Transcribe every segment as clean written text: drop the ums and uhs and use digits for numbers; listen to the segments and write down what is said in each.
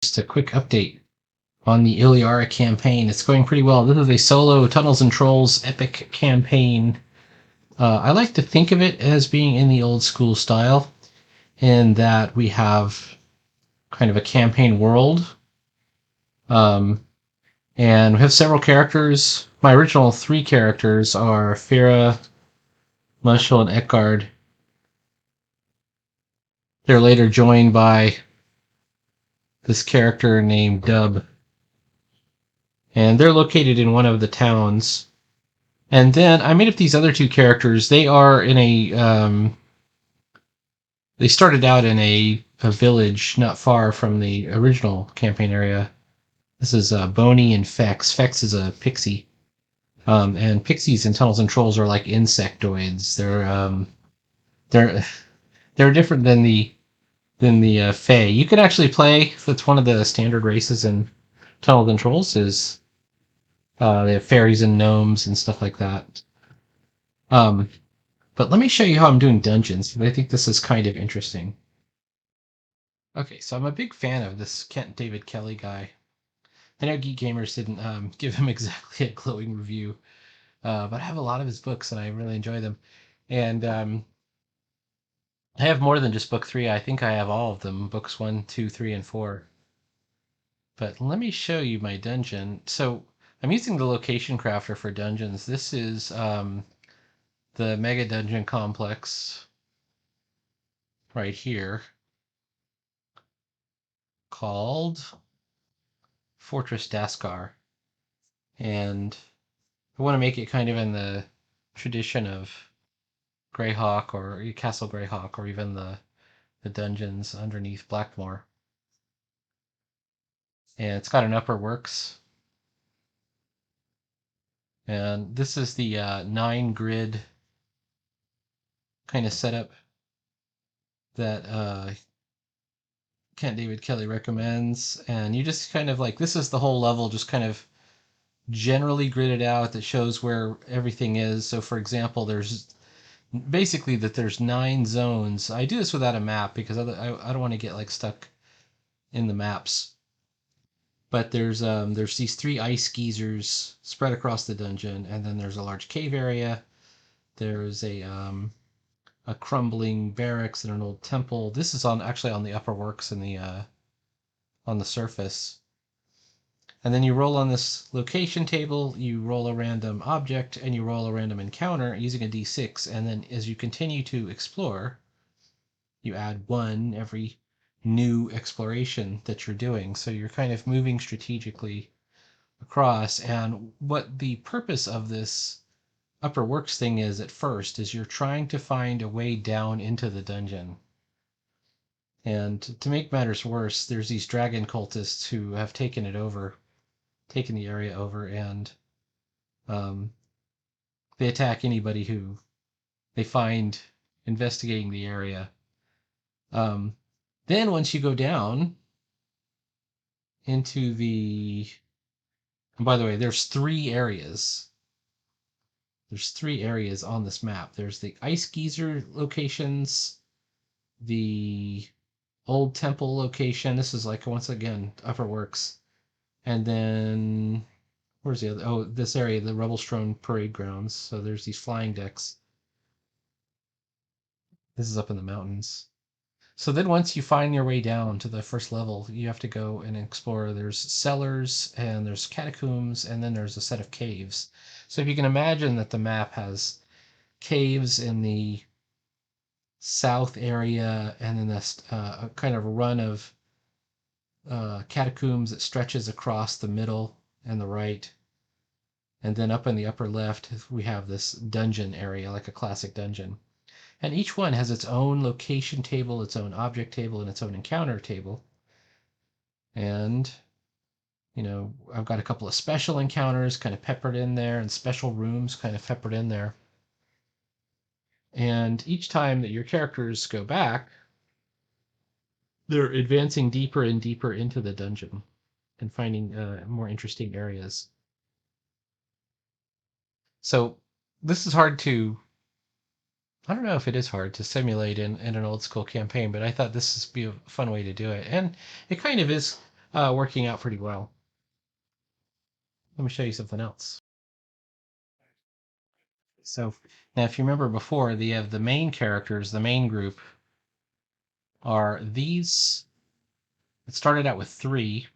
Just a quick update on the Illeara campaign. It's going pretty well. This is a solo Tunnels and Trolls epic campaign. I like to think of it as being in the old school style, in that we have kind of a campaign world. And we have several characters. My original 3 characters are Fira, Mushel, and Ekard. They're later joined by this character named Dub. And they're located in one of the towns. And then I made up these other 2 characters. They are in a they started out in a village not far from the original campaign area. This is Boney and Fex. Fex is a pixie, and pixies in Tunnels and Trolls are like insectoids. They're they're different than the Fae. You can actually play. That's one of the standard races in Tunnels and Trolls. Is they have fairies and gnomes and stuff like that. But let me show you how I'm doing dungeons. I think this is kind of interesting. Okay, so I'm a big fan of this Kent David Kelly guy. I know Geek Gamers didn't give him exactly a glowing review, but I have a lot of his books and I really enjoy them. And I have more than just book 3. I think I have all of them, books 1, 2, 3, and 4. But let me show you my dungeon. So I'm using the location crafter for dungeons. This is the Mega Dungeon Complex right here, called Fortress Daskar. And I want to make it kind of in the tradition of Greyhawk or Castle Greyhawk, or even the dungeons underneath Blackmoor. And it's got an upper works. And this is the 9 grid kind of setup that Kent David Kelly recommends. And you just kind of like, this is the whole level just kind of generally gridded out that shows where everything is. So for example, there's basically that there's 9 zones. I do this without a map because I don't want to get like stuck in the maps. But there's these 3 ice geysers spread across the dungeon, and then there's a large cave area. There's a crumbling barracks and an old temple. This is actually on the upper works in the on the surface. And then you roll on this location table, you roll a random object, and you roll a random encounter using a d6. And then as you continue to explore, you add 1 every new exploration that you're doing. So you're kind of moving strategically across. And what the purpose of this upper works thing is at first is you're trying to find a way down into the dungeon. And to make matters worse, there's these dragon cultists who have taken the area over, and they attack anybody who they find investigating the area. Then once you go down into and by the way, there's 3 areas. There's 3 areas on this map. There's the ice geyser locations, the old temple location. This is like, once again, upper works. And then where's the other? Oh, this area, the Rebelstone parade grounds. So there's these flying decks. This is up in the mountains. So then once you find your way down to the first level, you have to go and explore. There's cellars and there's catacombs, and then there's a set of caves. So if you can imagine that the map has caves in the south area, and then this kind of run of catacombs that stretches across the middle and the right. And then up in the upper left, we have this dungeon area, like a classic dungeon. And each one has its own location table, its own object table, and its own encounter table. And, I've got a couple of special encounters kind of peppered in there, and special rooms kind of peppered in there. And each time that your characters go back, they're advancing deeper and deeper into the dungeon and finding more interesting areas. So this is hard to, I don't know if it is hard to simulate in an old school campaign, but I thought this would be a fun way to do it. And it kind of is working out pretty well. Let me show you something else. So now, if you remember before, the main characters, the main group, are these. It started out with 3,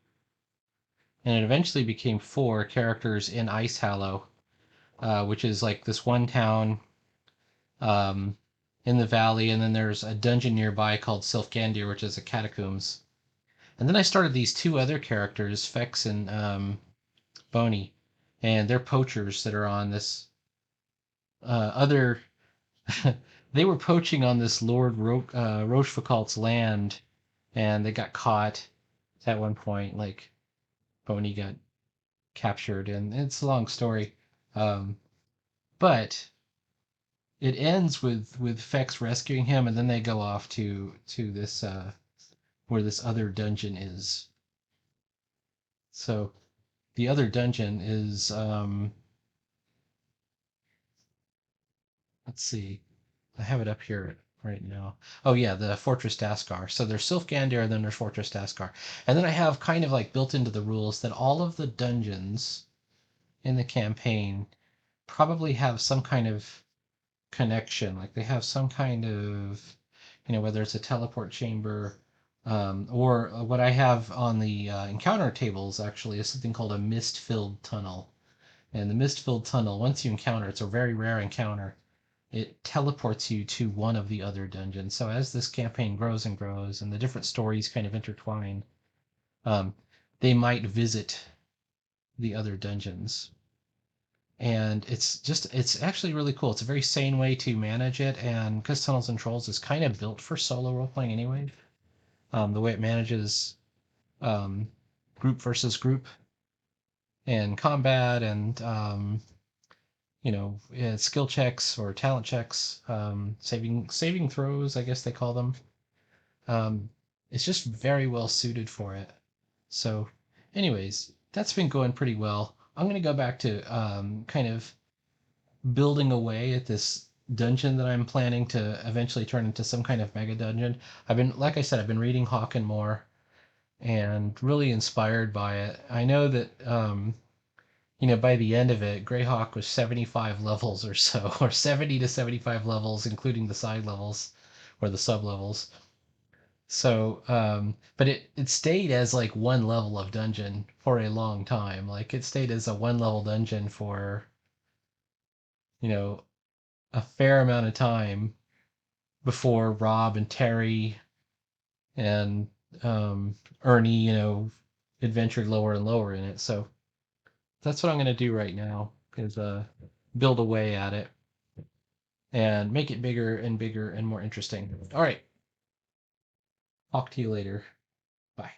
and it eventually became 4 characters in Ice Hallow, which is like this one town um, in the valley, and then there's a dungeon nearby called Sylfgandir, which is a catacombs. And then I started these 2 other characters, Fex and Boney, and they're poachers that are on this other. They were poaching on this Lord Rochefoucauld's land, and they got caught at one point. Like Boney got captured, and it's a long story. But it ends with Fex rescuing him, and then they go off to this where this other dungeon is. So the other dungeon is let's see, I have it up here right now. Oh yeah, the Fortress Daskar. So there's Sylfgandir, and then there's Fortress Daskar, and then I have kind of like built into the rules that all of the dungeons in the campaign probably have some kind of connection. Like they have some kind of, whether it's a teleport chamber, or what I have on the encounter tables actually is something called a mist-filled tunnel. And the mist-filled tunnel, once you encounter, it's a very rare encounter. It teleports you to one of the other dungeons. So as this campaign grows and grows, and the different stories kind of intertwine, um, they might visit the other dungeons. And it's actually really cool. It's a very sane way to manage it, and because Tunnels and Trolls is kind of built for solo role playing anyway, the way it manages um, group versus group and combat, and skill checks or talent checks, saving throws, I guess they call them. It's just very well suited for it. So, anyways, that's been going pretty well. I'm going to go back to kind of building away at this dungeon that I'm planning to eventually turn into some kind of mega dungeon. Like I said, I've been reading Hawken more and really inspired by it. I know that, by the end of it, Greyhawk was 75 levels or so, or 70 to 75 levels, including the side levels or the sub levels. So, but it stayed as like one level of dungeon for a long time. Like it stayed as a one level dungeon for, you know, a fair amount of time before Rob and Terry and Ernie, adventured lower and lower in it. So that's what I'm going to do right now is build away at it and make it bigger and bigger and more interesting. All right. Talk to you later. Bye.